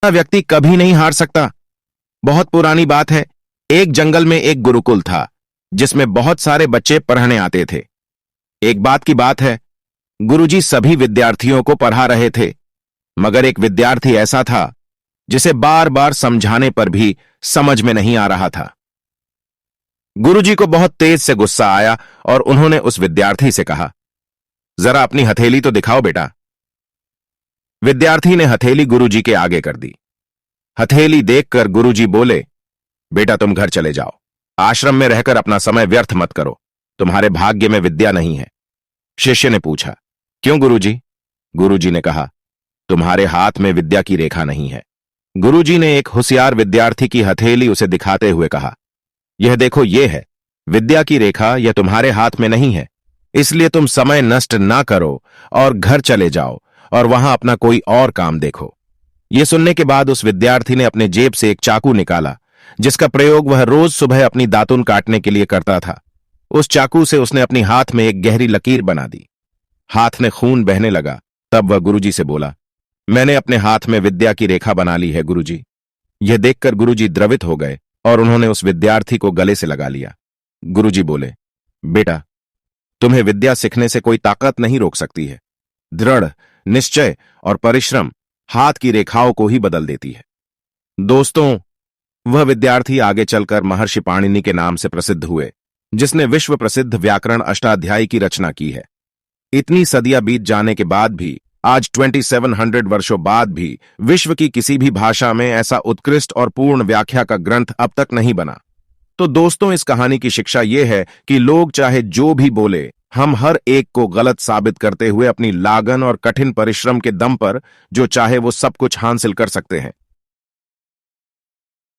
व्यक्ति कभी नहीं हार सकता। बहुत पुरानी बात है, एक जंगल में एक गुरुकुल था जिसमें बहुत सारे बच्चे पढ़ने आते थे। एक बात की बात है, गुरुजी सभी विद्यार्थियों को पढ़ा रहे थे, मगर एक विद्यार्थी ऐसा था जिसे बार बार समझाने पर भी समझ में नहीं आ रहा था। गुरुजी को बहुत तेज से गुस्सा आया और उन्होंने उस विद्यार्थी से कहा, जरा अपनी हथेली तो दिखाओ बेटा। विद्यार्थी ने हथेली गुरुजी के आगे कर दी। हथेली देखकर गुरुजी बोले, बेटा तुम घर चले जाओ, आश्रम में रहकर अपना समय व्यर्थ मत करो, तुम्हारे भाग्य में विद्या नहीं है। शिष्य ने पूछा, क्यों गुरुजी? गुरुजी ने कहा, तुम्हारे हाथ में विद्या की रेखा नहीं है। गुरुजी ने एक होशियार विद्यार्थी की हथेली उसे दिखाते हुए कहा, यह देखो, ये है विद्या की रेखा, यह तुम्हारे हाथ में नहीं है, इसलिए तुम समय नष्ट ना करो और घर चले जाओ और वहां अपना कोई और काम देखो। यह सुनने के बाद उस विद्यार्थी ने अपने जेब से एक चाकू निकाला जिसका प्रयोग वह रोज सुबह अपनी दातुन काटने के लिए करता था। उस चाकू से उसने अपनी हाथ में एक गहरी लकीर बना दी। हाथ में खून बहने लगा। तब वह गुरुजी से बोला, मैंने अपने हाथ में विद्या की रेखा बना ली है गुरुजी। यह देखकर गुरुजी द्रवित हो गए और उन्होंने उस विद्यार्थी को गले से लगा लिया। गुरुजी बोले, बेटा तुम्हें विद्या सीखने से कोई ताकत नहीं रोक सकती है। दृढ़ निश्चय और परिश्रम हाथ की रेखाओं को ही बदल देती है। दोस्तों, वह विद्यार्थी आगे चलकर महर्षि पाणिनि के नाम से प्रसिद्ध हुए, जिसने विश्व प्रसिद्ध व्याकरण अष्टाध्यायी की रचना की है। इतनी सदियां बीत जाने के बाद भी, आज 2700 वर्षों बाद भी, विश्व की किसी भी भाषा में ऐसा उत्कृष्ट और पूर्ण व्याख्या का ग्रंथ अब तक नहीं बना। तो दोस्तों, इस कहानी की शिक्षा यह है कि लोग चाहे जो भी बोले, हम हर एक को गलत साबित करते हुए अपनी लागन और कठिन परिश्रम के दम पर जो चाहे वो सब कुछ हासिल कर सकते हैं।